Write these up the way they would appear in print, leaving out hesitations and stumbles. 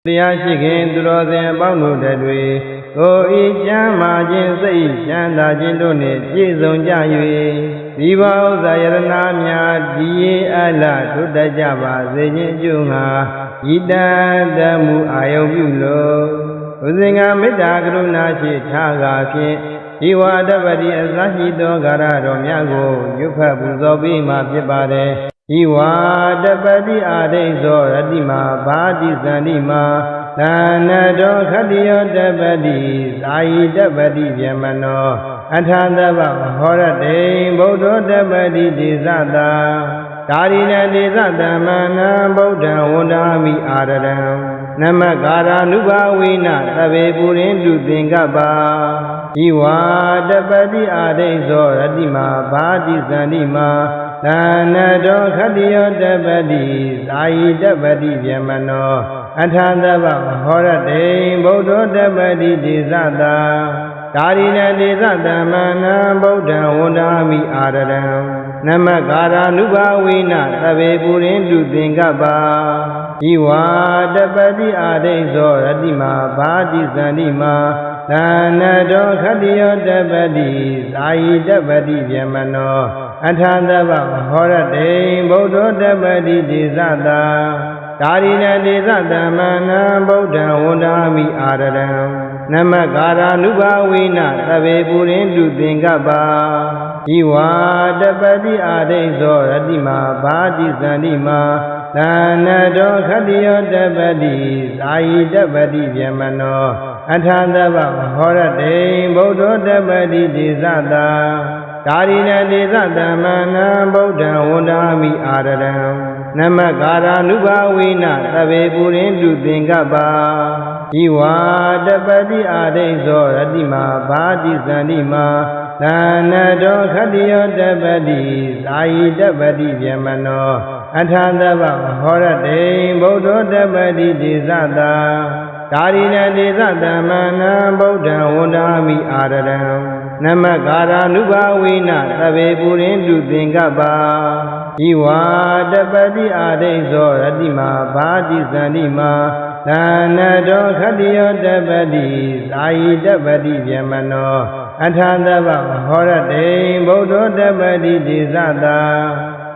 တရားရှိခင်သူတော်စင်အပေါင်းတို့တွေကိုဤကျမ်းမာခြင်းစိတ်ချမ်းသာခြင်းတို့နှင့်ပြည့်စုံကြ၍ဒီဘဥစ္စာယရနာများဒီအလထွတ်တတ်ကြပါစေခြင်းအကျိုးငှာဤတန်တမှုအာယုပြုလို့ဘုဇင်္ဂမေတ္တာကရုဏာရှိထားကားဖြင့်ဒီဝါဒပတိအစရှိသောဂါရတော်များကိုရွတ်ဖတ်ပူဇော်ပေးမှဖြစ်ပါတယ်ဒီဝါဒပတိအာဒိသောရတိမာဘာတိဇန္တိမာသာနတောခတ္တယောတပတိသာယိတပတိဗျမနောအထာသဗ္ဗဟောရတေဗုဒ္ဓတပတိဒေသတာဒါရိဏဒေသတမနံဗုဒ္ဓံဝန္ဒာမိအာရရံနမကာရာနုဘာဝိနသဗ္ဗေပုရိန္တုသင်္ကပ္ပဤဝါတပတိအာဒိသောရတိမာဘာတိဇန္တိမာသာနတောခတ္တယောတပတိသာယိတပတိဗျမနောအထာသဗ္ဗဟောရတေဗုဒ္ဓတပတိဒေသတာဒါရိဏဒေသတမနံဗုဒ္ဓံဝန္ဒာမိအာရရံနမကာရာနုဘာဝိနသဗ္ဗေပုရိန္တုသင်္ကပ္ပဤဝါတပတိအာဒိသောရတိမာဘာတိဇန္တိမာသာနတောခတ္တယောတပတိသာယိတပတိဗျမနောအထာသဗ္ဗဟောရတေဗုဒ္ဓတပတိဒေသတာဒါရိဏဒေသတမနံဗုဒ္ဓံဝန္ဒာမိအာရရံနမကာရာနုဘာဝိနသဗ္ဗေပုရိန္တုသင်္ကပ္ပဤဝါတပတိအာဒိသောရတိမာဘာတိဇန္တိမာသာနတောခတ္တယောတပတိသာယိတပတိဗျမနောအထာသဗ္ဗဟောရတေဗုဒ္ဓတပတိဒေသတာဒါရိဏဒေသတမနံဗုဒ္ဓံဝန္ဒာမိအာရရံနမကာရာနုဘာဝိနသဗ္ဗေပုရိန္တုသင်္ကပ္ပဤဝါတပတိအာဒိသောရတိမာဘာတိဇန္တိမာသာနတောခတ္တယောတပတိသာယိတပတိဗျမနောအထာသဗ္ဗဟောရတေဗုဒ္ဓတပတိဒေသတာဒါရိဏဒေသတမနံဗုဒ္ဓံဝန္ဒာမိအာရရံနမကာရာနုဘာဝိနသဗ္ဗေပုရိန္တုသင်္ကပ္ပဤဝါတပတိအာဒိသောရတိမာဘာတိဇန္တိမာသာနတောခတ္တယောတပတိသာယိတပတိဗျမနောအထာသဗ္ဗဟောရတေဗုဒ္ဓတပတိဒေသတာ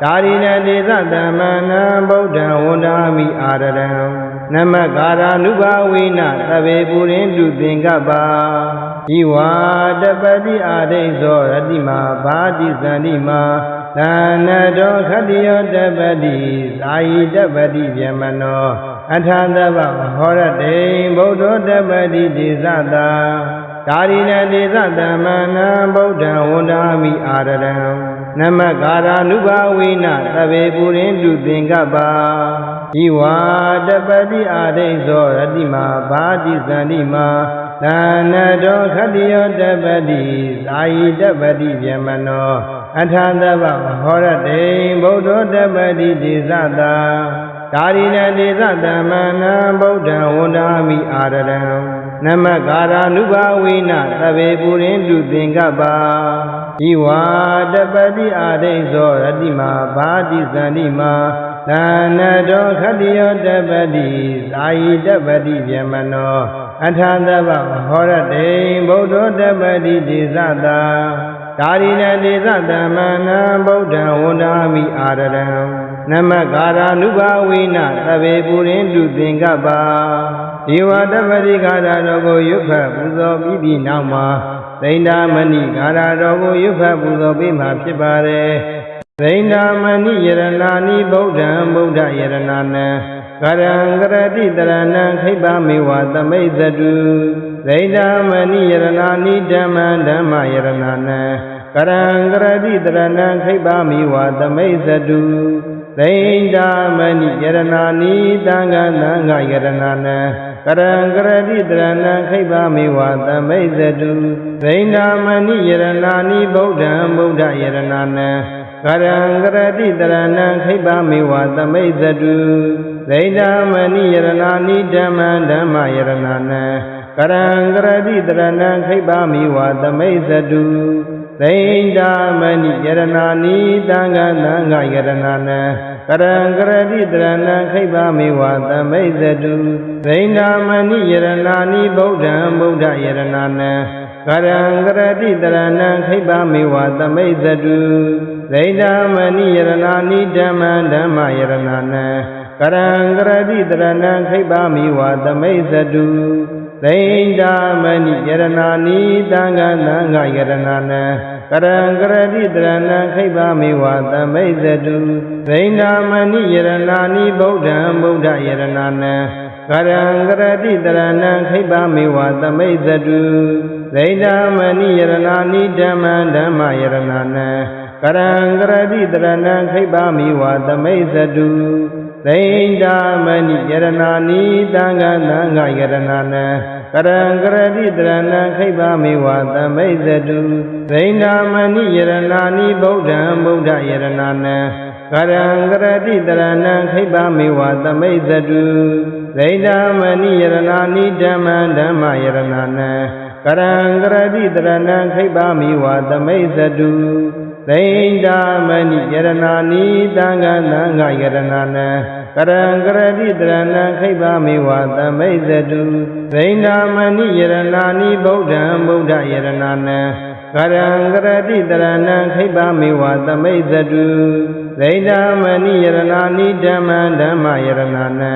ဒါရိဏဒေသတမနံဗုဒ္ဓံဝန္ဒာမိအာရရံနမကာရာနုဘာဝိနသဗ္ဗေပုရိန္တုသင်္ကပ္ပဤဝါတပတိအာဒိသောရတိမာဘာတိဇန္တိမာသာနတောခတ္တယောတပတိသာယိတပတိဗျမနောအထာသဗ္ဗဟောရတေဗုဒ္ဓတပတိဒေသတာဒါရိဏဒေသတမနံဗုဒ္ဓံဝန္ဒာမိအာရရံနမကာရာနုဘာဝိနသဗ္ဗေပုရိန္တုသင်္ကပ္ပဤဝါတပတိအာဒိသောရတိမာဘာတိဇန္တိမာသာနတောခတ္တယောတပတိသာယိတပတိဗျမနောအထာသဗ္ဗဟောရတေဗုဒ္ဓတပတိဒေသတာဒါရိဏဒေသတမနံဗုဒ္ဓံဝန္ဒာမိအာရရံနမကာရာနုဘာဝိနသဗ္ဗေပုရိန္တုသင်္ကပ္ပဤဝါတပတိအာဒိသောရတိမာဘာတိဇန္တိမာသာနတောခတ္တယောတပတိသာယိတပတိဗျမနောအထာသဗ္ဗဟောရတေဗုဒ္ဓတပတိဒေသတာဒါရိဏဒေသတမနံဗုဒ္ဓံဝန္ဒာမိအာရရံနမကာရာနုဘာဝိနသဗ္ဗေပုရိန္တုသင်္ကပ္ပဒီဝါတပတိဂါရတော်ကိုရွတ်ဖတ်ပူဇော်ပြီးပြီးနောက်မှာသိန္ဒာမဏိဂါရတော်ကိုရွတ်ဖတ်ပူဇော်ပေးမှာဖြစ်ပါတယ်သိန္ဒာမဏိယရဏာနိဗုဒ္ဓံဗုဒ္ဓယရဏာနံကရံကရတိတရဏံခိဗ္ဗမေဝသမိတ်သတုသိန္ဒာမဏိယရဏာနိဓမ္မံဓမ္မယရဏာနံကရံကရတိတရဏံခိဗ္ဗမေဝသမိတ်သတုသိန္ဒာမဏိယရဏာနိသံဃာသံဃာယရဏာနံကရံကရတိတရဏံခိဗ္ဗမေဝသမိတ်သတုသိန္ဒာမဏိယရဏာနိဗုဒ္ဓံဗုဒ္ဓယရဏာနံကရံကရတိတရဏံခိဗ္ဗမေဝသမိတ်သတုသိန္ဒာမဏိယရဏာနိဓမ္မံဓမ္မယရဏာနံကရံကရတိတရဏံခိဗ္ဗမေဝသမိတ်သတု Daindamani Yaranani Danga Danga Yaranana Karangaradi Drana Kaibami Wata Maizadu Daindamani Yaranani Bodha Bodha Yaranana Karangaradi Drana Kaibami Wata Maizadu Daindamani Yaranani Dhamma Dhamma Yaranana Karangaradi Drana Kaibami Wata Maizadu Daindamani Yaranani Danga Danga Yaranana Karangaradi Drana Kaibami Wata Maizadu Daindamani Yaranani Bodha Bodha Yaranana Karangaradi Drana Kaibami Wata Maizadu Daindamani Yaranani Dhamma Dhamma Yaranana Karangaradi Drana Kaibami Wata Maizadu Daindamani Yaranani Danga Danga Yaranana Karangaradi Drana Kaibami Wata Maizadu Daindamani Yaranani Bodha Bodha Yaranana Karangaradi Drana Kaibami Wata Maizadu Daindamani Yaranani Dhamma Dhamma Yaranana Karangaradi Drana Kaibami Wata Maizadu Daindamani Yaranani Danga Danga Yaranana Karangaradi Drana Kaibami Wata Maizadu Daindamani Yaranani Bodha Bodha Yaranana Karangaradi Drana Kaibami Wata Maizadu Daindamani Yaranani Dhamma Dhamma Yaranana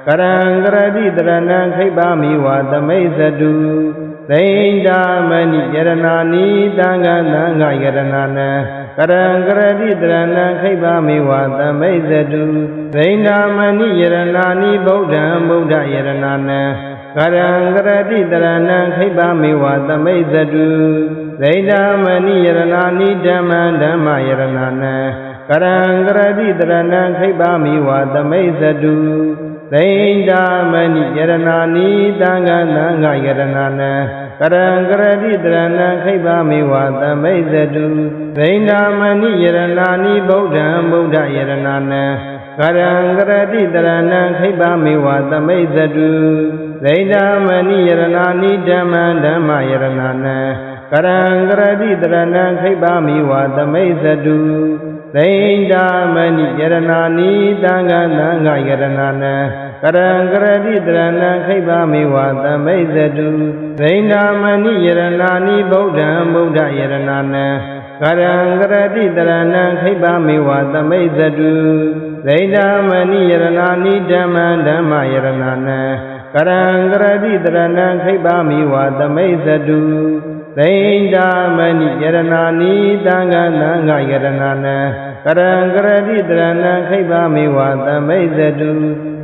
Karangaradi Drana Kaibami Wata Maizadu Daindamani Yaranani Danga Danga Yaranana Karangaradi Drana Kaibami Wata Maizadu Daindamani Yaranani Bodha Bodha Yaranana Karangaradi Drana Kaibami Wata Maizadu Daindamani Yaranani Dhamma Dhamma Yaranana Karangaradi Drana Kaibami Wata Maizadu Daindamani Yaranani Danga Danga Yaranana Karangaradi Drana Kaibami Wata Maizadu Daindamani Yaranani Bodha Bodha Yaranana Karangaradi Drana Kaibami Wata Maizadu Daindamani Yaranani Dhamma Dhamma Yaranana Karangaradi Drana Kaibami Wata Maizadu Daindamani Yaranani Danga Danga Yaranana Karangaradi Drana Kaibami Wata Maizadu Daindamani Yaranani Bodha Bodha Yaranana Karangaradi Drana Kaibami Wata Maizadu Daindamani Yaranani Dhamma Dhamma Yaranana Karangaradi Drana Kaibami Wata Maizadu Daindamani Yaranani Danga Danga Yaranana Karangaradi Drana Kaibami Wata Maizadu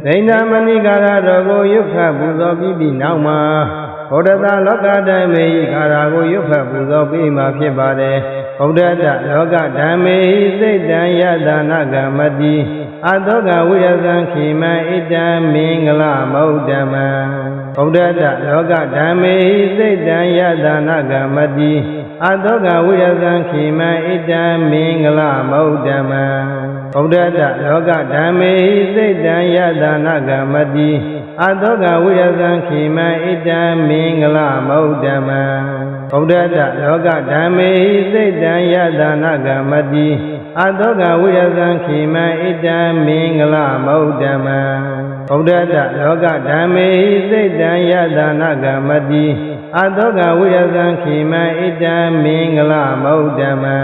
Daindamani Gara Rogo Yukha Buzo Bibi Nauma Hodata Loka Dame Karago Yukha Buzo Bima Pibade Hodata Loka Dame Zaidan Yadana Gamadi Adoga Wirazan Kima Ida Mingala Maudama Hodata Loka Dame Zaidan Yadana Gamadi Adoga Wirazan Kima Ida Mingala Maudama Hodata Loka Dame Zaidan Yadana Gamadi Adoga Wirazan Kima Ida Mingala Maudama Hodata Loka Dame Zaidan Yadana Gamadi Adoga Wirazan Kima Ida Mingala Maudama Hodata Loka Dame Zaidan Yadana Gamadi Adoga Wirazan Kima Ida Mingala Maudama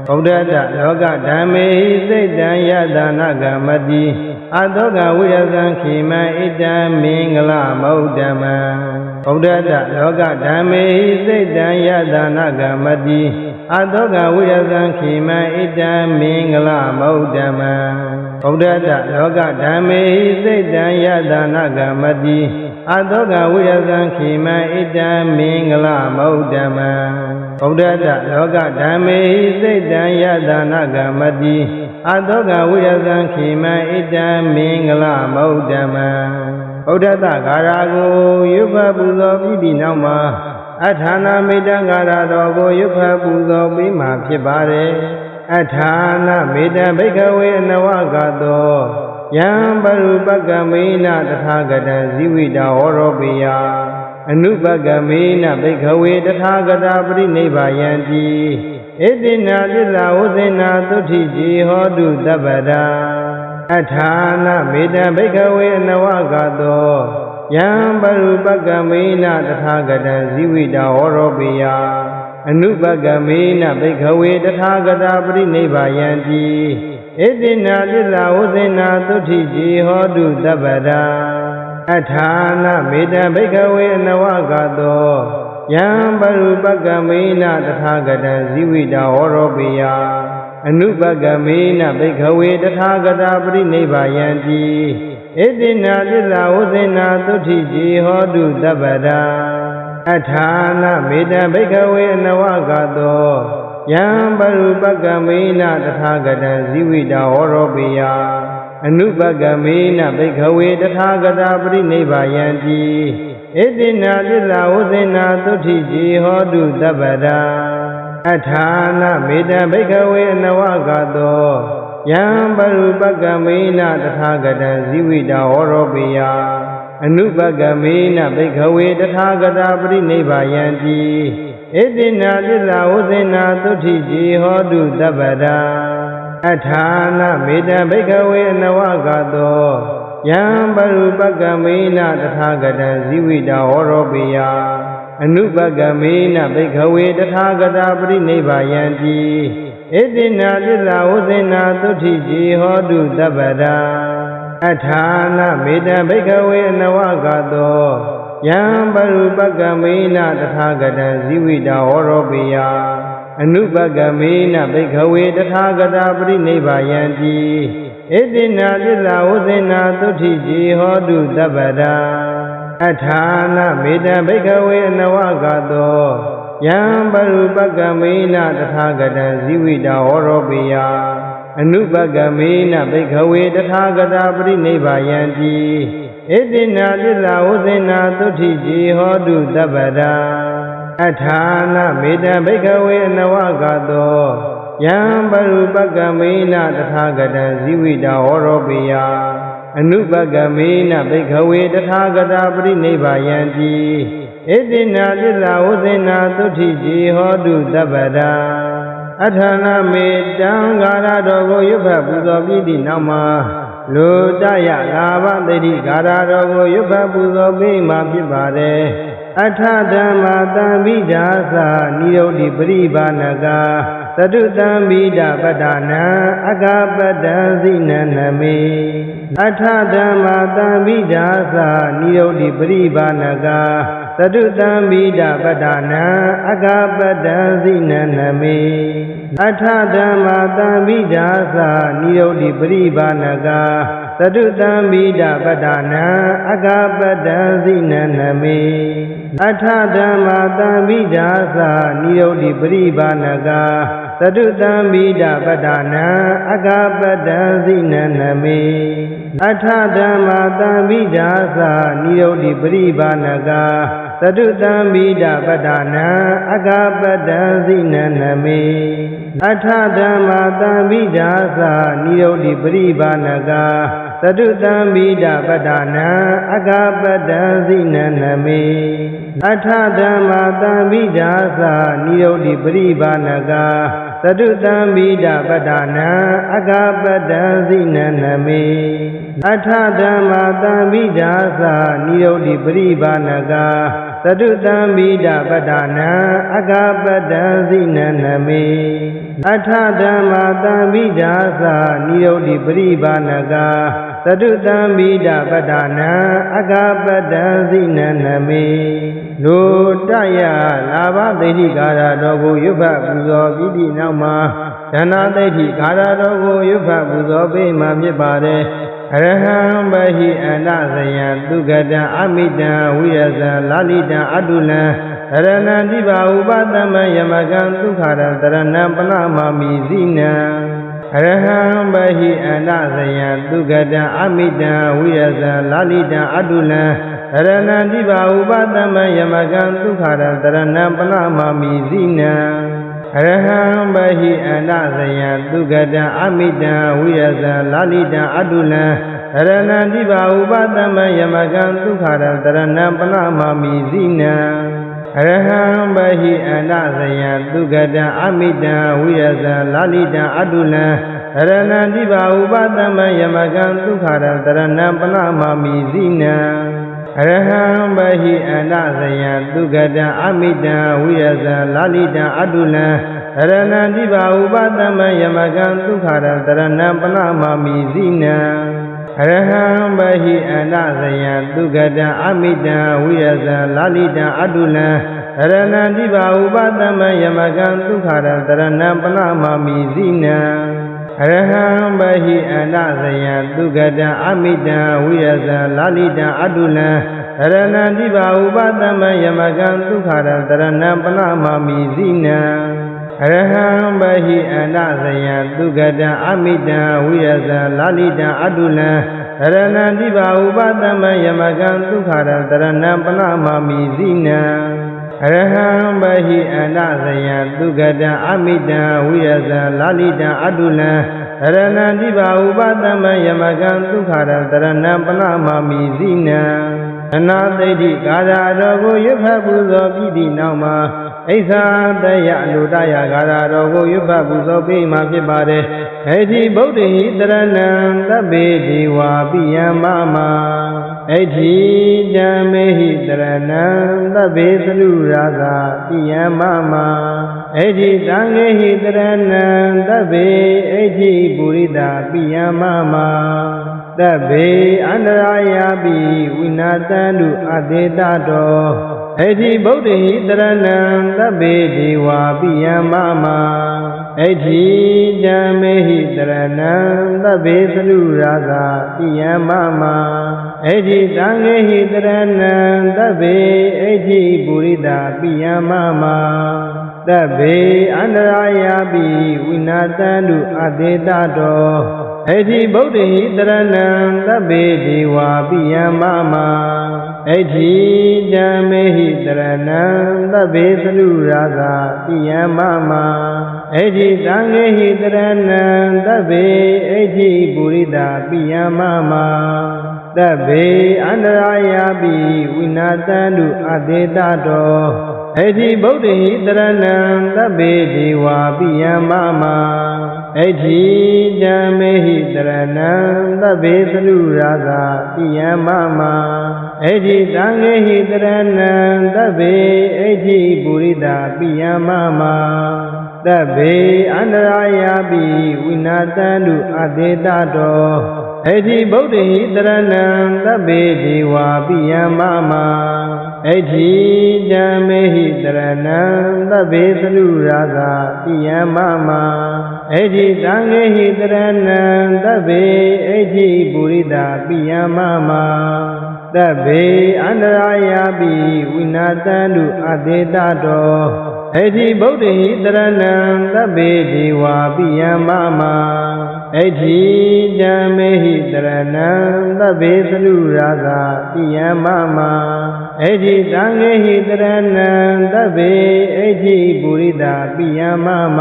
Hodata Loka Dame Zaidan Yadana Gamadi Adoga Wirazan Kima Ida Mingala Maudama Hodata Loka Dame Zaidan Yadana Gamadi Adoga Wirazan Kima Ida Mingala Maudama Hodata Loka Dame Zaidan Yadana Gamadi Adoga Wirazan Kima Ida Mingala Maudama Hodata Loka Dame Zaidan Yadana Gamadi Adoga Wirazan Kima Ida Mingala Maudama Hodata Garago Yupa Buzo Bibi Nauma Athana Medangara Rogo Yupa Buzo Bima Pibare Athana Meda Bekawe Nawagato Yam Barupagamina Tathagata Zivida Orobiya Anupagamina Bekawe Tathagata Prineva Yanti Edina Lila Uzina Tuti Jihodu Dabada Athana Meda Bekawe Nawagato Yambaru Bagamina Tathagata Zivida Orobia Anubagamina Bekawe Tathagata Prineva Yanti Edina Lila Uzina Tuti Jihodu Dabada Athana Meda Bekawe Nawagato Yambaru Bagamina Tathagata Zivida Orobia Anubagamina Bekawe Tathagata Prineva Yanti Edina Lila Uzina Tuti Jihodu Dabada Athana Meda Bekawe Nawagato Yambaru Bagamina Tathagata Zivida Orobia Anubagamina Bekawe Tathagata Prineva Yanti Edina Lila Uzina Tuti Jihodu Dabada Athana Meda Bekawe Nawagato Yambaru Bagamina Tathagata Zivida Orobia Anubagamina Bekawe Tathagata Prineva Yanti Edina Lila Uzina Tuti Jihodu Dabada Athana Meda Bekawe Nawagato Yambaru Bagamina Tathagata Zivida Orobia Anubagamina Bekawe Tathagata Prineva Yanti Edina Lila Uzina Tuti Jihodu Dabada Athana Meda Bekawe Nawagato Yambaru Bagamina Tathagata Zivida Orobia Anubagamina Bekawe Tathagata Prineva Yanti Edina Lila Uzina Tuti Jihodu Dabada Athana Meda Bekawe Nawagato Yambaru Bagamina Tathagata Zivida Orobia Anubagamina Bekawe Tathagata Prineva Yanti Edina Lila Uzina Tuti Jihodu Dabada Athana Meda Bekawe Nawagato Yambaru Bagamina Tathagata Zivida Orobia Anubagamina Bekawe Tathagata Prineva Yanti Edina Lila Uzina Tuti Jihodu Dabada Athana Meda Gara Dogo Yubha Puzo Piti Nama Lodaya Lava Dedi Gara Dogo Yubha Puzo Pima Pipare Athadama Tambijasa Nirodi Pribanaga Sadutambida Padana Agapada Zinaname Athadama Tambijasa Nirodi Pribanaga Sadutambida Padana Agapada Zinaname Athadama Tambijasa Nirodi Pribanaga Sadutambida Padana Agapada Zinaname Athadama Tambijasa Nirodi Pribanaga Sadutambida Padana Agapada Zinaname Athadama Tambijasa Nirodi Pribanaga Sadutambida Padana Agapada Zinaname Athadama Tambijasa Nirodi Pribanaga Sadutambida Padana Agapada Zinaname Athadama Tambijasa Nirodi Pribanaga Sadutambida Padana Agapada Zinaname Athadama Tambijasa Nirodi Pribanaga Sadutambida Padana Agapada Zinaname Athadama Tambijasa Nirodi Pribanaga Sadutambida Padana Agapada Zinaname Lodaya Lava Dedi Gara Dogo Yubha Puzo Piti Nama Dana Dedi Gara Dogo Yubha Puzo Pima Pipare Araham Bahi Anasaya Dugada Amida Viraza Lalita Adula Arana Diva Ubadama Yamagan Tukhara Tarana Panama Mizina Araham Bahi Anasaya Dugada Amida Viraza Lalita Adula Arana Diva Ubadama Yamagan Tukhara Tarana Panama Mizina Araham Bahi Anasaya Dugada Amida Viraza Lalita Adula Arana Diva Ubadama Yamagan Tukhara Tarana Panama Mizina ရဟံဘဟိအန္တဇယံသုဂတံအမိတံဝိရဇံလာလိတံအတုလံရဏံတိဘာဥပသမံယမကံဒုက္ခရံတရဏံပနမာမိဇိနံရဟံဘဟိအန္တဇယံသုဂတံအမိတံဝိရဇံလာလိတံအတုလံရဏံတိဘာဥပသမံယမကံဒုက္ခရံတရဏံပနမာမိဇိနံရဟံဘဟိအန္တဇယံသုဂတံအမိတံဝိရဇံလာလိတံအတုလံရဏံတိဘာဥပသမံယမကံဒုက္ခရံတရဏံပနမာမိဇိနံရဟံဘဟိအန္တဇယံသုဂတံအမိတံဝိရဇံလာလိတံအတုလံရဏံတိဘာဥပသမံယမကံဒုက္ခရံတရဏံပနမာမိဇိနံရဟံဘဟိအန္တဇယံသုဂတံအမိတံဝိရဇံလာလိတံအတုလံရဏံတိဘာဥပသမံယမကံဒုက္ခရံတရဏံပနမာမိဇိနံရဟံဘဟိအန္တဇယံသုဂတံအမိတံဝိရဇံလာလိတံအတုလံရဏံတိဘာဥပသမံယမကံဒုက္ခရံတရဏံပနမာမိဇိနံအနာသိတိကာရတော်ကိုရွတ်ဖတ်ပူဇော်ပြီးသည့်နောက်မှာအိသတယလူတယကာရတော်ကိုရွတ်ဖတ်ပူဇော်ပြီးမှဖြစ်ပါတယ်။အဋ္ဌိဗုဒ္ဓဟိတရဏံသဗ္ဗေဒီဝါပိယမမအဋ္ဌိဓမ္မေဟိတရဏံသဗ္ဗေသလူရာဇာပိယမမအဋ္ဌိသံဃေဟိတရဏံသဗ္ဗေအဋ္ဌိပုရိသပိယမမသဗ္ဗေအန္တရာယပိဝိနာတံတုအတေတတောအဋ္ဌိဗုဒ္ဓဟိတရဏံသဗ္ဗေဒေဝာပိယမမအဋ္ဌိဓမ္မေဟိတရဏံသဗ္ဗေသလူရာဇာပိယမမအဋ္ဌိသံဃေဟိတရဏံသဗ္ဗေအဋ္ဌိပုရိသပိယမမသဗ္ဗေအန္တရာယပိဝိနာတံတုအတေတတောအဋ္ဌိဗုဒ္ဓဟိတရဏံသဗ္ဗေဒေဝာပိယမမအဋ္ဌိဓမ္မေဟိတရဏံသဗ္ဗေသလူရာဇာပိယမမအဋ္ဌိသံဃေဟိတရဏံသဗ္ဗေအဋ္ဌိပုရိသပိယမမသဗ္ဗေအန္တရာယပိဝိနာတံတုအတေတတောအဋ္ဌိဗုဒ္ဓဟိတရဏံသဗ္ဗေဒေဝာပိယမမအဋ္ဌိဓမ္မေဟိတရဏံသဗ္ဗေသလူရာဇာပိယမမအဋ္ဌိသံဃေဟိတရဏံသဗ္ဗေအဋ္ဌိပုရိသပိယမမသဗ္ဗေအန္တရာယပိဝိနာတံတုအတေတတောအဋ္ဌိဗုဒ္ဓဟိတရဏံသဗ္ဗေဒေဝာပိယမမအဋ္ဌိဓမ္မေဟိတရဏံသဗ္ဗေသလူရာဇာပိယမမအဋ္ဌိသံဃေဟိတရဏံသဗ္ဗေအဋ္ဌိပုရိသပိယမမသဗ္ဗေအန္တရာယပိဝိနာတံတုအတေတတောအဋ္ဌိဗုဒ္ဓဟိတရဏံသဗ္ဗေဒေဝာပိယမမအဋ္ဌိဓမ္မေဟိတရဏံသဗ္ဗေသလူရာဇာပိယမမအဋ္ဌိသံဃေဟိတရဏံသဗ္ဗေအဋ္ဌိပုရိသပိယမမသဗ္ဗေအန္တရာယပိဝိနာတံတုအတေတတောအဋ္ဌိဗုဒ္ဓဟိတရဏံသဗ္ဗေဒေဝာပိယမမအဋ္ဌိဓမ္မေဟိတရဏံသဗ္ဗေသလူရာဇာပိယမမအဋ္ဌိသံဃေဟိတရဏံသဗ္ဗေအဋ္ဌိပုရိသပိယမမ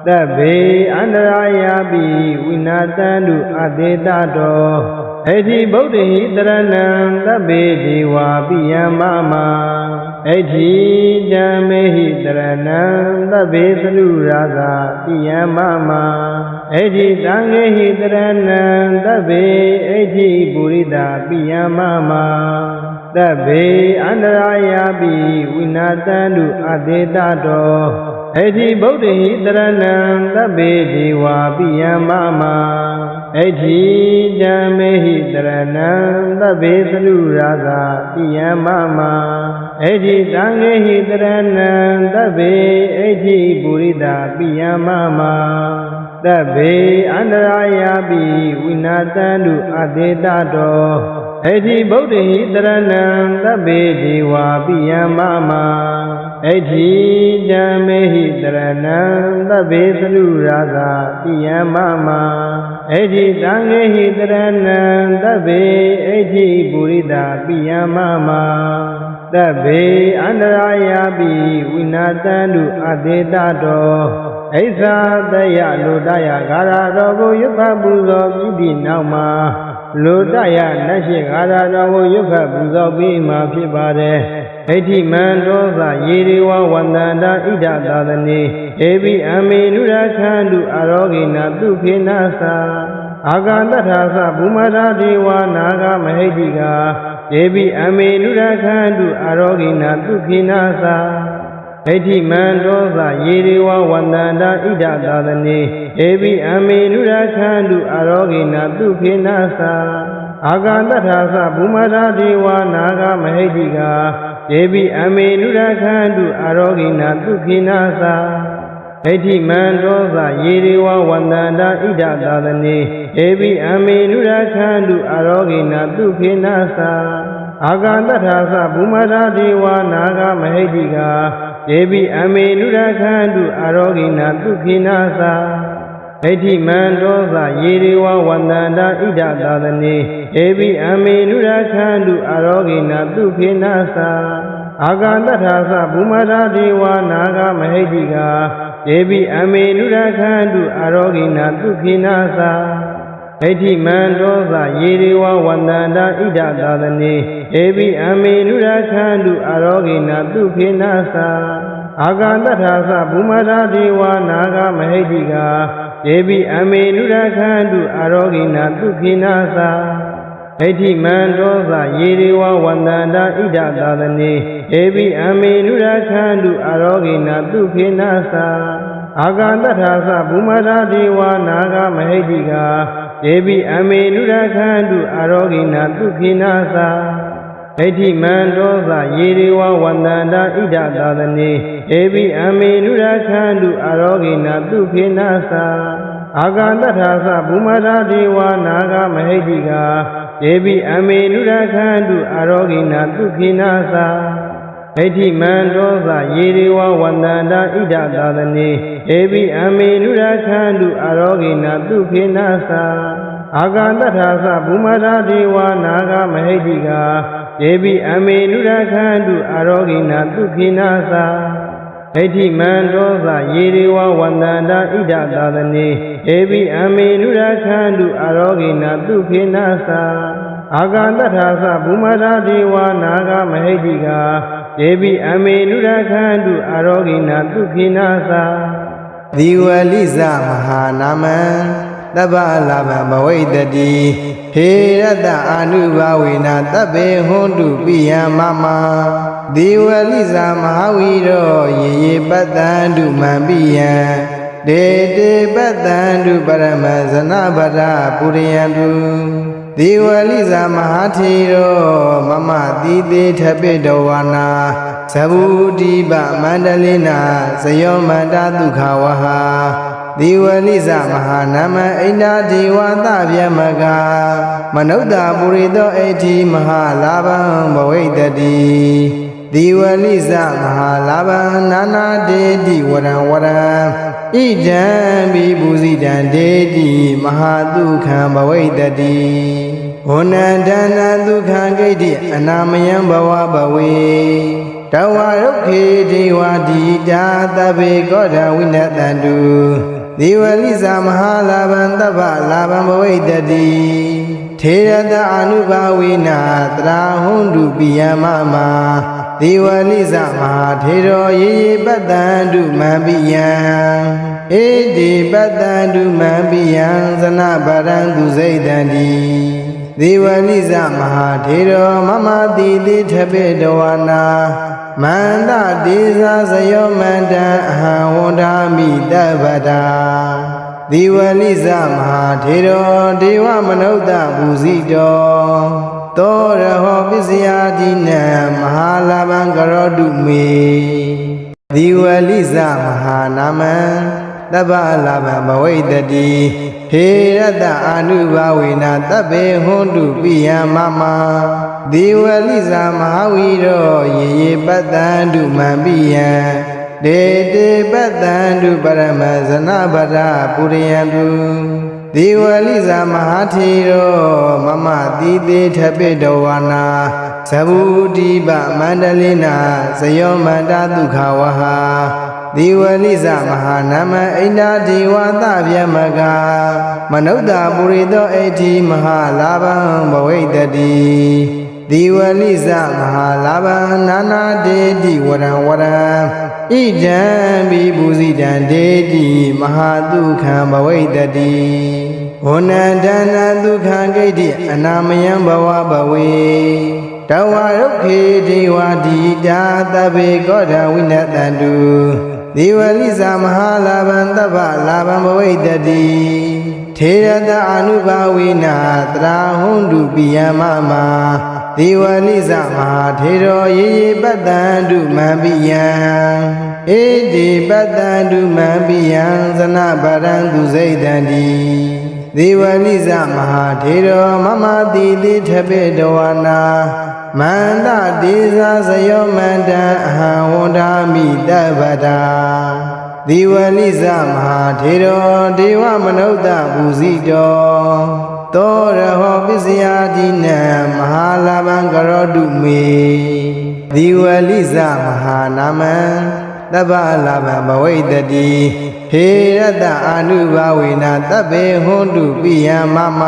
သဗ္ဗေအန္တရာယပိဝိနာတံတုအတေတတောအဋ္ဌိဗုဒ္ဓဟိတရဏံသဗ္ဗေဒေဝာပိယမမအဋ္ဌိဓမ္မေဟိတရဏံသဗ္ဗေသလူရာဇာပိယမမအဋ္ဌိသံဃေဟိတရဏံသဗ္ဗေအဋ္ဌိပုရိသပိယမမသဗ္ဗေအန္တရာယပိဝိနာတံတုအတေတတောအဋ္ဌိဗုဒ္ဓဟိတရဏံသဗ္ဗေဒေဝာပိယမမအဋ္ဌိဓမ္မေဟိတရဏံသဗ္ဗေသလူရာဇာပိယမမအဋ္ဌိသံဃေဟိတရဏံသဗ္ဗေအဋ္ဌိပုရိသပိယမမသဗ္ဗေအန္တရာယပိဝိနာတံတုအတေတတောအိသတယလူတယကာရတော်ကိုရွတ်ဖတ်ပူဇော်ပြီးသည့်နောက်မှာ လိုတရလက်ရှိဂါရတော်ကိုရုပ်ခတ်ပူဇော်ပြီးမှဖြစ်ပါတယ်ဣတိမံဒောသယေရိဝဝန္တန္တာဣဒသာသနေဧဘိအမေနုရခန္တုအရောဂိနာသူခေနသာအာဂန္တထာသဘူမရာဒေဝနာဂမဟိတိကာဧဘိအမေနုရခန္တုအရောဂိနာသူခေနသာဣတိမံဒောသယေရိဝဝန္တန္တာဣဒသာသနေဧဘိအမေနုရခန္တုအရောဂိနာသူခေနသာအာဂန္တထာသဘူမရာဒေဝနာဂမဟိတိကာဧဘိအမေနုရခန္တုအရောဂိနာသူခေနသာဣတိမံဒောသယေရိဝဝန္တန္တာဣဒသာသနေဧဘိအမေနုရခန္တုအရောဂိနာသူခေနသာအာဂန္တထာသဘူမရာဒေဝနာဂမဟိတိကာဧဘိအမေနုရခန္တုအရောဂိနာသူခေနသာဣတိမံဒောသယေရိဝဝန္တန္တာဣဒသာသနေဧဘိအမေနုရခန္တုအရောဂိနာသူခေနသာအာဂန္တထာသဘူမရာဒေဝနာဂမဟိတိကာဧဘိအမေနုရခန္တုအရောဂိနာသူခေနသာဣတိမံဒောသယေရိဝဝန္တန္တာဣဒသာသနေဧဘိအမေနုရခန္တုအရောဂိနာသူခေနသာအာဂန္တထာသဘူမရာဒေဝနာဂမဟိတိကာဧဘိအမေနုရခန္တုအရောဂိနာသူခေနသာဣတိမံဒောသယေရိဝဝန္တန္တာဣဒသာသနေဧဘိအမေနုရခန္တုအရောဂိနာသူခေနသာအာဂန္တထာသဘူမရာဒေဝနာဂမဟိတိကာဧဘိအမေနုရခန္တုအရောဂိနာသူခေနသာဣတိမံဒောသယေရိဝဝန္တန္တာဣဒသာသနေဧဘိအမေနုရခန္တုအရောဂိနာသူခေနသာအာဂန္တထာသဘူမရာဒေဝနာဂမဟိတိကာဧဘိအမေနုရခန္တုအရောဂိနာသူခေနသာဣတိမံဒောသယေရိဝဝန္တန္တာဣဒသာသနေဧဘိအမေနုရခန္တုအရောဂိနာသူခေနသာအာဂန္တထာသဘူမရာဒေဝနာဂမဟိတိကာဧဘိအမေနုရခန္တုအရောဂိနာသူခေနသာဣတိမံဒောသယေရိဝဝန္တန္တာဣဒသာသနေဧဘိအမေနုရခန္တုအရောဂိနာသူခေနသာအာဂန္တထာသဘူမရာဒေဝနာဂမဟိတိကာဧဘိအမေနုရခန္တုအရောဂိနာသူခေနသာဒီဝလိဇမဟာနာမံတဗ္ဗလာဗံဘဝိတတိဟေရတအာနုဘာဝေနတဗ္ဗေဟွန်တုပိယမမဒီဝလိဇမဟာဝီရောယေယေပတ္တန္တုမံပိယံဒေတေပတ္တန္တုပရမဇနဗရပုရိယံတုဒီဝလိဇမဟာထေရောမမတိတေထပိတဝနာသဗုတိပမန္တလိနာဇယောမန္တဒုက္ခဝဟာဒီဝလိဇမဟာနာမဣန္ဒာဒေဝသဗျမကမနုဿပုရိသောအဋ္ဌိမဟာလာဗံဘဝိတတိဒီဝလိဇမဟာလာဗံနာနာဒေတိဝရံဝရံဣဒံဘိပူဇိတံဒေတိမဟာဒုက္ခံဘဝိတတိဝနန္တနာဒုက္ခံဂိတိအနာမယံဘဝဘဝေတဝရုခေဒေဝတိတာသဗ္ဗေကောဓဝိနတန္တုဒီဝလိဇမဟာလာဗံတဗ္ဗလာဗံဘဝိတတိထေရတအာနုဘာဝိနာတရာဟွန်တုပိယမမဒီဝလိဇမဟာထေရောယေယေပတ္တန္တုမံပိယံဧတိပတ္တန္တုမံပိယံဇနဗရံသူစိတ်တံတိဒီဝလိဇမဟာထေရောမမတိတိထပိတဝနာမန္တဒေဇာဇယောမန္တံအဟံဝန္ဒာမိတဗ္ဗတာဒီဝလိဇမဟာထေရောဒေဝမနုဿပူဇိတောသောရဟောပစ္စယာတိနံမဟာလာဗံကရောတုမေဒီဝလိဇမဟာနာမံတဗ္ဗလာဗံဘဝိတတိဟေရတအာနုဘာဝေနတဗ္ဗေဟွန်တုပိယမမဒီဝလိဇမဟာဝီရောယေယေပတ္တန္တုမံပိယံဒေတေပတ္တန္တုပရမဇနဗရပုရိယံတုဒီဝလိဇမဟာထေရောမမတိတေထပိတဝနာသဗုတိပမန္တလိနာဇယောမန္တဒုက္ခဝဟာ ဒီဝလိဇမဟာနာမအိန္ဒာဒေဝသဗျမကမနုဿပုရိသောအဋ္ဌိမဟာလာဘံဘဝိတ္တိဒီဝလိဇမဟာလာဘံနာနာဒေတိဝရံဝရံဣဒံဘိဘူဇိတံဒေတိမဟာဒုက္ခံဘဝိတ္တိဝနန္တနာဒုက္ခံဂိတိအနာမယံဘဝဘဝေတဝရုခေဒေဝတိတာသဗ္ဗေကောဓဝိနတန္တုဒီဝလိဇမဟာလာဘံသဗ္ဗလာဘံဘဝိတ္တိထေရတအနုဘာဝိနာတရာဟွန်တုပိယမမဒီဝလိဇမဟာထေရောယေယေပတ္တန္တုမံပိယံဧတိပတ္တန္တုမံပိယံသနဗရံသူစိတ်တံတိဒီဝလိဇမဟာထေရောမမတိတိထပိတဝနာမန္တဒေဇာဇယောမန္တံအဟံဝန္ဒာမိတဗ္ဗတာဒီဝလိဇမဟာထေရောဒေဝမနုဿဘူဇိတောသောရဟောပစ္စယတိနံမဟာလာဘံကရောတုမေဒီဝလိဇမဟာနာမံသဗ္ဗလာဘံဘဝိတ္တိဟေရတအာနုဘာဝေနသဗ္ဗေဟွန်တုပိယမမ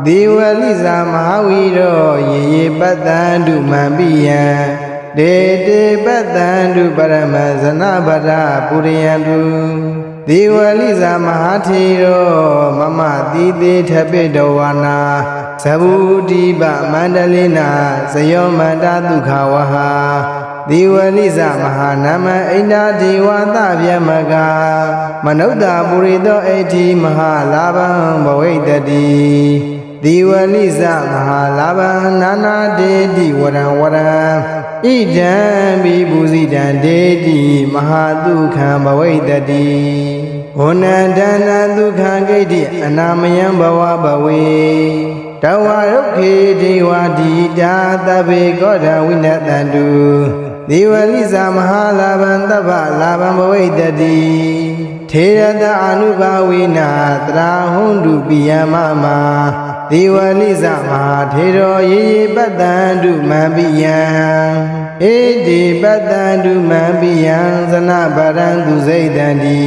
ဒီဝလိဇမဟာဝီရောယေယေပတ္တန္တုမံပိယံဒေတေပတ္တန္တုပရမဇနဗရပုရိယံတုဒီဝလိဇမဟာထေရောမမတိတိထပိတဝနာသဗ္ဗုတိပမန္တလိနာဇယောမန္တဒုက္ခဝဟာဒီဝလိဇမဟာနာမအိန္ဒာဒေဝသဗျမကမနုဿပုရိသောအဋ္ဌိမဟာလာဘံဘဝိတ္တိဒီဝလိဇမဟာလာဘံနာနာဒေတိဝရံဝရံဣဒံဘိဘူဇိတံဒေတိမဟာဒုက္ခံဘဝိတ္တိဝနန္တနာဒုက္ခံဂိတိအနာမယံဘဝဘဝေတဝရုခေဒေဝတိတာသဗ္ဗေကောဓဝိနတန္တုဒီဝလိဇမဟာလာဘံသဗ္ဗလာဘံဘဝိတ္တိထေရတအနုဘာဝိနာတရာဟွန်တုပိယမမဒီဝလိဇမဟာထေရောယေယေပတ္တန္တုမံပိယံဧတိပတ္တန္တုမံပိယံသနဗရံသူစိတ်တံတိ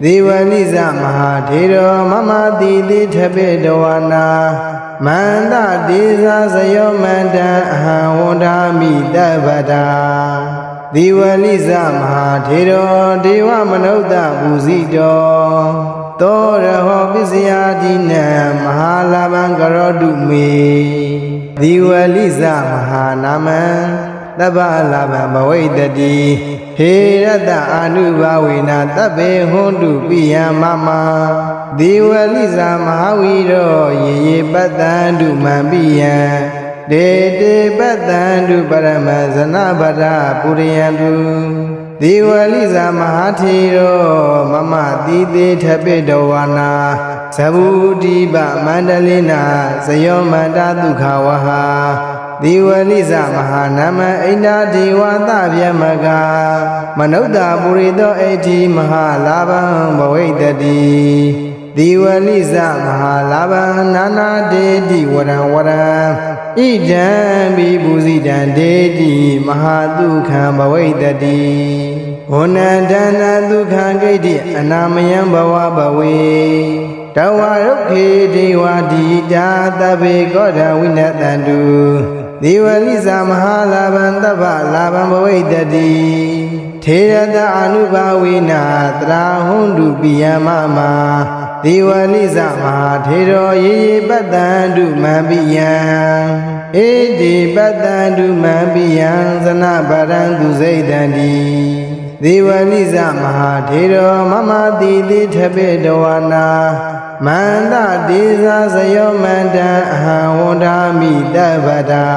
ဒီဝလိဇမဟာထေရောမမတိတိထပိတဝနာမန္တဒေဇာဇယောမန္တံအဟံဝန္ဒာမိတဗ္ဗတာဒီဝလိဇမဟာထေရောဒေဝမနုဿဘူဇိတောသောရဟောပစ္စယတိနံမဟာလာဘံကရောတုမေဒီဝလိဇမဟာနာမံသဗ္ဗလာဘံဘဝိတ္တိဟေရတအာနုဘာဝေနသဗ္ဗေဟွန်တုပိယမမဒီဝလိဇမဟာဝီရောယေယေပတ္တန္တုမံပိယံဒေတေပတ္တန္တုပရမဇနဗရပုရိယံတုဒီဝလိဇမဟာထေရောမမတိတိထပိတဝနာသဗ္ဗုတိပမန္တလိနာဇယောမန္တဒုက္ခဝဟာဒီဝလိဇမဟာနာမအိန္ဒာဒေဝသဗျမကမနုဿပုရိသောအဋ္ဌိမဟာလာဘံဘဝိတ္တိဒီဝလိဇမဟာလာဘံနာနာဒေတိဝရံဝရံဣဒံဘိဘူဇိတံဒေတိမဟာဒုက္ခံဘဝိတ္တိဝနန္တနာဒုက္ခံဂိတိအနာမယံဘဝဘဝေတဝရုခေဒေဝတိတာသဗ္ဗေကောဓဝိနတန္တုဒီဝလိဇမဟာလာဘံသဗ္ဗလာဘံဘဝိတ္တိထေရတအနုဘာဝိနာတရာဟွန်တုပိယမမဒီဝလိဇမဟာထေရောယေယေပတ္တန္တုမံပိယံဧတိပတ္တန္တုမံပိယံသနဗရံသူစိတ်တံတိဒီဝလိဇမဟာထေရောမမတိတိထပိတဝနာမန္တဒေဇာဇယောမန္တံအဟံဝန္ဒာမိတဗ္ဗတာ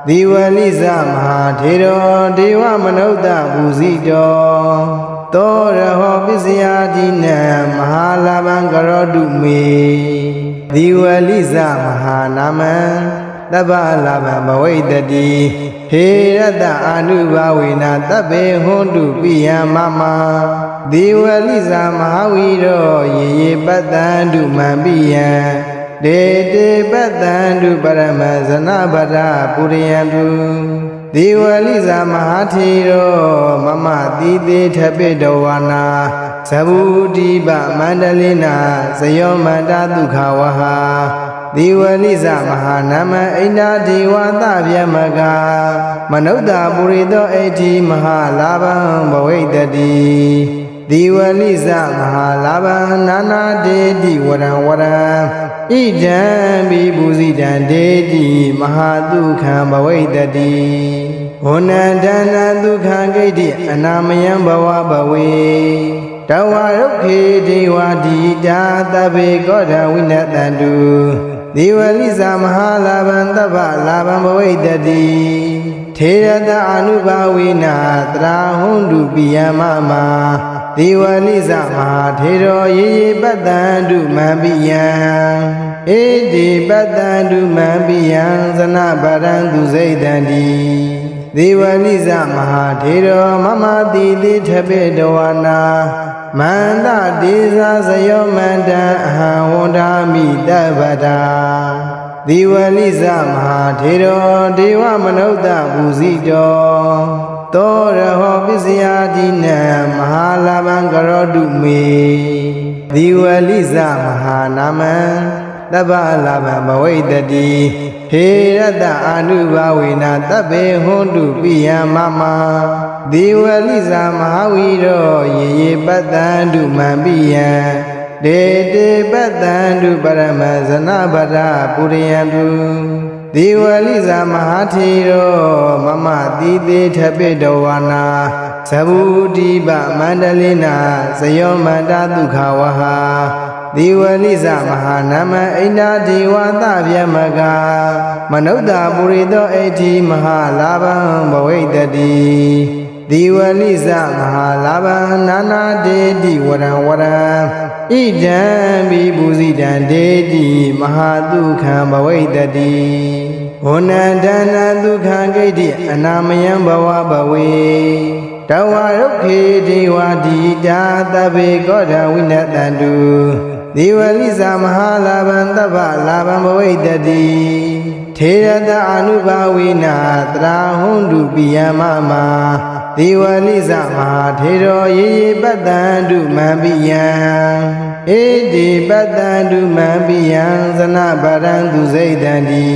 ဒီဝလိဇမဟာထေရောဒေဝမနုဿဘူဇိတောသောရဟောပစ္စယတိနံမဟာလာဘံကရောတုမေဒီဝလိဇမဟာနာမံသဗ္ဗလာဘံဘဝိတ္တိဟေရတအာနုဘာဝေနသဗ္ဗေဟွန်တုပိယမမဒီဝလိဇမဟာဝီရောယေယေပတ္တန္တုမံပိယံ ဒေတေပတ္တံတုပရမဇနဗဒပုရိယံတုဒီဝလိဇာမဟာထေရောမမတိတေထပိတဝနာဇဗုတိပမန္တလိနာဇယောမန္တဒုက္ခဝဟာဒီဝလိဇမဟာနာမအိန္ဒာဒေဝသဗျမကမနုဿပုရိသောအဋ္ဌိမဟာလာဘံဘဝိတတိဒီဝလိဇမဟာလာဘံနာနာဒေတိဝရံဝရံဣဒံဘိဘူဇိတံဒေတိမဟာဒုက္ခံဘဝိတတိဝနန္တနာဒုက္ခံဂိတိအနာမယံဘဝဘဝေတဝရုခေဒေဝတိတာသဗ္ဗေကောဓဝိနတန္တုဒီဝလိဇမဟာလာဘံတဗ္ဗလာဘံဘဝိတတိထေရတအနုဘာဝိနာတရာဟွန်တုပိယမမဒီဝလိဇမဟာထေရောယေယေပတ္တံတုမံပိယံဧတိပတ္တံတုမံပိယံဇနဗရံသူစိတ်တံတိဒီဝလိဇမဟာထေရောမမတိတိထပိတဝနာမန္တဒေဇာဇယောမန္တံအဟံဝန္ဒာမိတဗ္ဗတာဒီဝလိဇမဟာထေရောဒေဝမနုဿဘူဇိတောသောရဟောပစ္စယတိနံမဟာလာဘံကရောတုမေဒီဝလိဇမဟာနာမံတဗ္ဗလာဘံဘဝိတတိဟေရတအနုဘာဝေနတဗ္ဗေဟွန်တုပိယမမဒီဝလိဇမဟာဝီရောယေယေပတ္တံတုမံပိယံဒေတေပတ္တံတုပရမဇနဗဒပုရိယံတုဒီဝလိဇမဟာထေရောမမတိတေထပိတဝနာဇဗုတိပမန္တလိနာဇယောမန္တဒုက္ခဝဟာဒီဝလိဇမဟာနာမအိန္ဒာဒေဝသဗျမကမနုဿပုရိသောအဋ္ဌိမဟာလာဘံဘဝိတတိဒီဝလိဇမဟာလာဘံနာနာဒေတိဝရံဝရံဣဒံဘိဘူဇိတံဒေတိမဟာဒုက္ခံဘဝိတတိဝနန္တနာဒုက္ခံဂိတိအနာမယံဘဝဘဝေတဝရုခေဒေဝတိတာသဗ္ဗေကောဓဝိနတန္တုဒီဝလိဇမဟာလာဘံတဗ္ဗလာဘံဘဝိတတိထေရတအနုဘာဝိနာတရာဟွန်တုပိယမမဒီဝလိဇမဟာထေရောယေယေပတ္တံတုမံပိယံဧတိပတ္တံတုမံပိယံဇနဗရံသူစိတ်တံတိ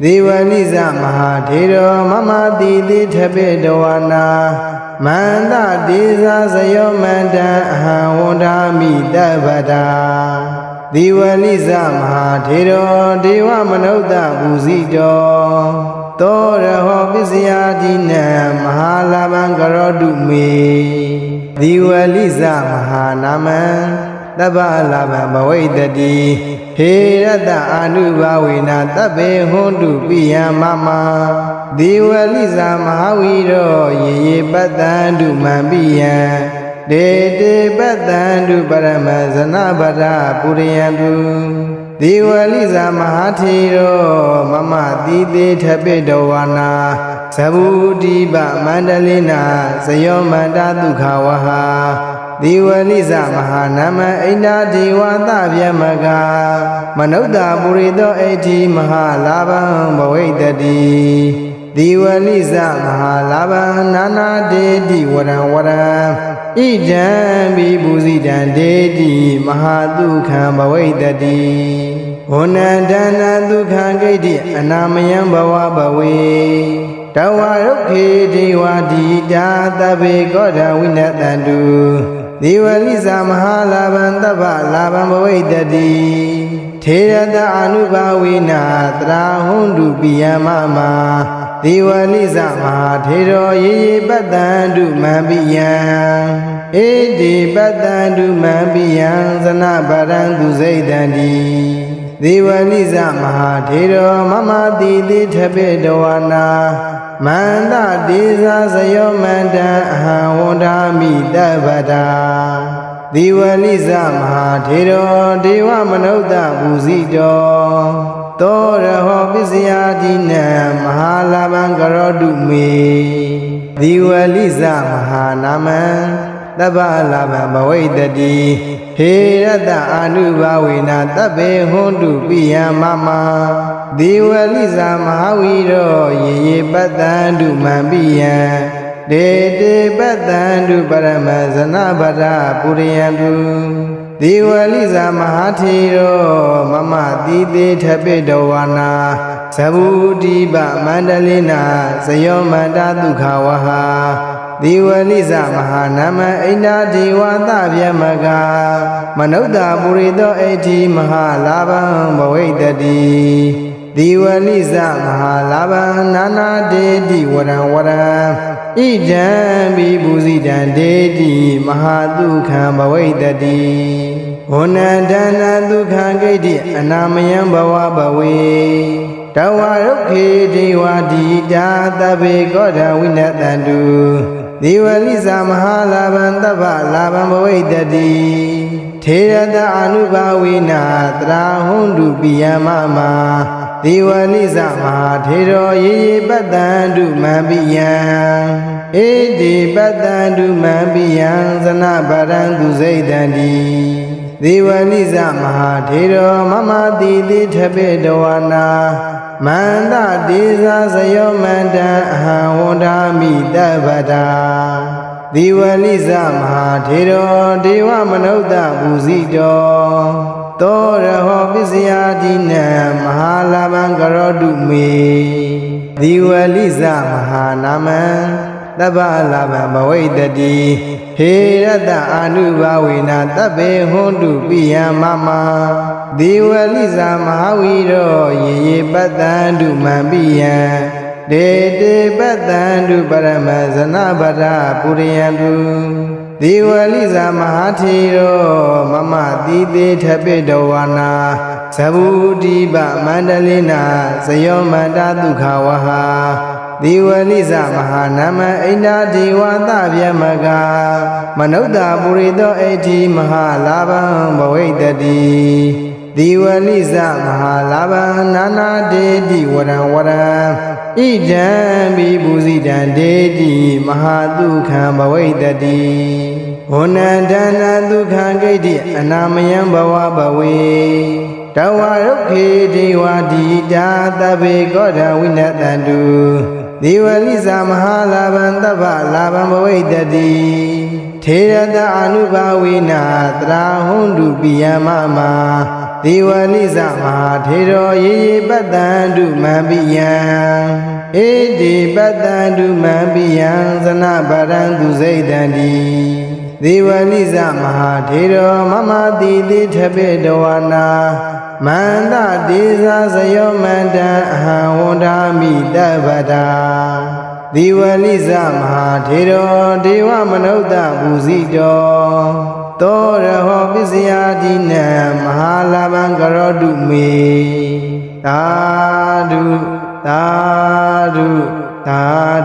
ဒီဝလိဇမဟာထေရောမမတိတိထပိတဝနာမန္တဒေဇာဇယောမန္တံအဟံဝန္ဒာမိတဗ္ဗတာဒီဝလိဇမဟာထေရောဒေဝမနုဿဘူဇိတောသောရဟောပစ္စယတိနံမဟာလာဘံကရောတုမေဒီဝလိဇမဟာနာမံတဗ္ဗလာဘံဘဝိတတိဟေရတအနုဘာဝေနတဗ္ဗေဟွန်တုပိယမမဒီဝလိဇမဟာဝီရောယေယေပတ္တံတုမံပိယံဒေတေပတ္တံတုပရမဇနဗဒပုရိယံတုဒီဝလိဇမဟာထေရောမမတိတေထပိတဝနာဇဗုတိပမန္တလိနာဇယောမန္တဒုက္ခဝဟာဒီဝလိဇမဟာနာမအိန္ဒာဒေဝသဗျမကမနုဿပုရိသောအဋ္ဌိမဟာလာဘံဘဝိတတိဒီဝလိဇမဟာလာဘံနာနာဒေတိဝရံဝရံဣဒံဘိဘူဇိတံဒေတိမဟာဒုက္ခံဘဝိတတိဝနန္တနာဒုက္ခံဂိတိအနာမယံဘဝဘဝေတဝရုခေဒေဝတိတာသဗ္ဗေကောဓဝိနတန္တုဒီဝလိဇမဟာလာဘံတဗ္ဗလာဘံဘဝိတတိထေရတအနုဘာဝိနာတရာဟွန်တုပိယမမဒီဝလိဇမဟာထေရောယေယေပတ္တံတုမံပိယံဧတိပတ္တံတုမံပိယံဇနဗရံသူစိတ်တံတိဒီဝလိဇမဟာထေရောမမတိတိထပိတဝနာမန္တဒေဇာဇယောမန္တံအဟံဝန္ဒာမိတဗ္ဗတာဒီဝလိဇမဟာထေရောဒေဝမနုဿဘူဇိတောသောရဟောပစ္စယတိနံမဟာလာဘံကရောတုမေဒီဝလိဇမဟာနာမံ တဗ္ဗလာဗံဘဝိတတိဟေရတအာနုဘာဝေနတဗ္ဗေဟွန်တုပိယမမဒေဝလိဇာမဟာဝီရောယေယေပတ္တံတုမံပိယံဒေတေပတ္တံတုပရမဇနဗရပုရိယံတုဒေဝလိဇာမဟာထေရောမမတိတေထပိတဝါနာသဗ္ဗုတိပမန္တလိနာဇယောမန္တဒုက္ခဝဟာဒေဝလိဇမဟာနာမအိန္ဒာဒေဝသဗျမကမနုဿပုရိသောအဋ္ဌိမဟာလာဗံဘဝိတတိဒေဝလိဇမဟာလာဗံနာနာဒေတိဝရံဝရံဣဒံဘိဘူဇိတံဒေတိမဟာဒုက္ခံဘဝိတတိဝနန္တနာဒုက္ခံဂိတိအနာမယံဘဝဘဝေတဝရုခေဒေဝတိတာသဗ္ဗေကောဓဝိနတန္တုဒေဝလိဇမဟာလာဗံတဗ္ဗလာဗံဘဝိတတိထေရတအာနုဘာဝေနတရာဟွန်တုပိယမမဒေဝလိဇမဟာထေရောယေယေပတ္တံတုမံပိယံဧတိပတ္တံတုမံပိယံဇနဗရံသူစိတ်တံတိဒေဝလိဇမဟာထေရောမမတိတိထပိတဝါနာမန္တဒေဇာဇယောမန္တံအဟံဝန္ဒာမိတဗ္ဗတာဒေဝလိဇမဟာထေရောဒေဝမနုဿဘူဇိတောသောရဟောပစ္စယတိနံမဟာလာဗံကရောတုမေဒေဝလိဇမဟာနာမံတဗ္ဗလာဗံဘဝိတတိဟေရတအာနုဘာဝေနတဗ္ဗေဟွန်တုပိယမမဒေဝလိဇမဟာဝီရောယေယေပတ္တံတုမံပိယံဒေတေပတ္တံတုပရမဇနဗရပုရိယံတုဒေဝလိဇမဟာထေရောမမတိတေထပိတဝါနာသဗ္ဗုတိပမန္တလိနာဇယောမန္တဒုက္ခဝဟာဒေဝလိဇမဟာနာမအိန္ဒာဒေဝသဗျမကမနုဿပုရိသောအဋ္ဌိမဟာလာဗံဘဝိတတိဒေဝလိဇမဟာလာဗံနာနာဒေတိဝရံဝရံဣဒံဘိဘူဇိတံဒေတိမဟာဒုက္ခံဘဝိတတိဝနန္တနာဒုက္ခံဂိတိအနာမယံဘဝဘဝေတဝရုခေဒေဝတိတာသဗ္ဗေကောဓဝိနတန္တုဒေဝလိဇမဟာလာဗံတဗ္ဗလာဗံဘဝိတတိထေရတအာနုဘာဝေနတရာဟွန်တုပိယမမဒေဝလိဇမဟာထေရောယေယေပတ္တံတုမံပိယံဧတိပတ္တံတုမံပိယံဇနဗရံသူစိတ်တံတိဒေဝလိဇမဟာထေရောမမတိတိထပိတဝါနာမန္တဒေဇာဇယောမန္တံအဟံဝန္ဒာမိတဗ္ဗတာဒေဝလိဇမဟာထေရောဒေဝမနုဿဘူဇိတောသောရဟောပစ္စယတိနံမဟာလာဗံကရောတုမေသာဓုသာဓုသာဓု